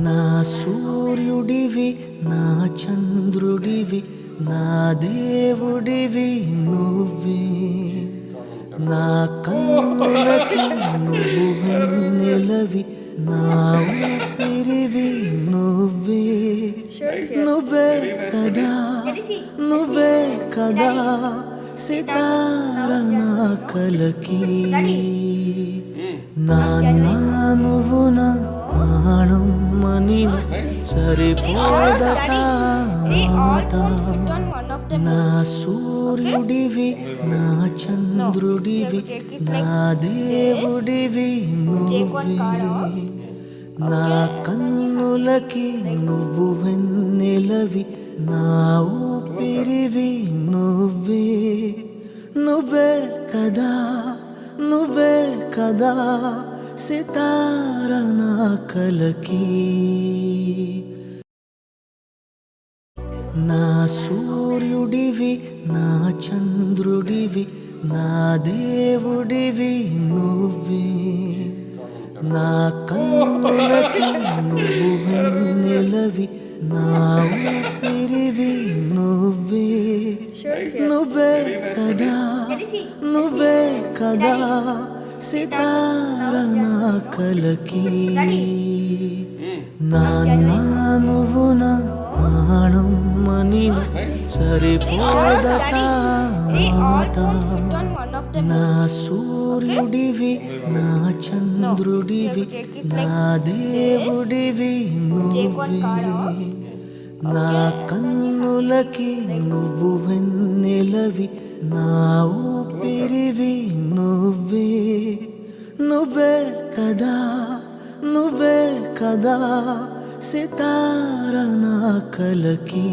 నా సూర్యుడివి నా చంద్రుడివి నా దేవుడివి నువ్వే నా కన్నులకి నువ్వు వెన్నెలవి నా ఊపిరివి నువ్వే నువ్వే కదా నువ్వే కదా సితార నా కలకి నాన్నా నువ్వు నా ప్రాణం మనిన సరిపోదట మాట నా సూర్యుడివి నా చంద్రుడివి నా దేవుడివి నువ్వే నా కన్నులకి నువ్వు వెన్నెలవి నా ఊపిరివి నువ్వే నువ్వే కదా నువ్వే కదా సితార నా కలకి నా సూర్యుడివి నా చంద్రుడివి నా దేవుడివి నువ్వే నా కన్నులకి నువ్వు వెన్నెలవి నా ఊపిరివి నువ్వే నువ్వే కదా నువ్వే కదా సితార నా కలకి నాన్నా నువ్వు నా ప్రాణం మనిన సరిపోదట మాట నా సూర్యుడివి నా చంద్రుడివి నా దేవుడివి నువ్వే నా కన్నులకి నువ్వు వెన్నెలవి నా ఊపిరివి నువ్వే నువ్వే కదా నువ్వే కదా సితార నా కలకి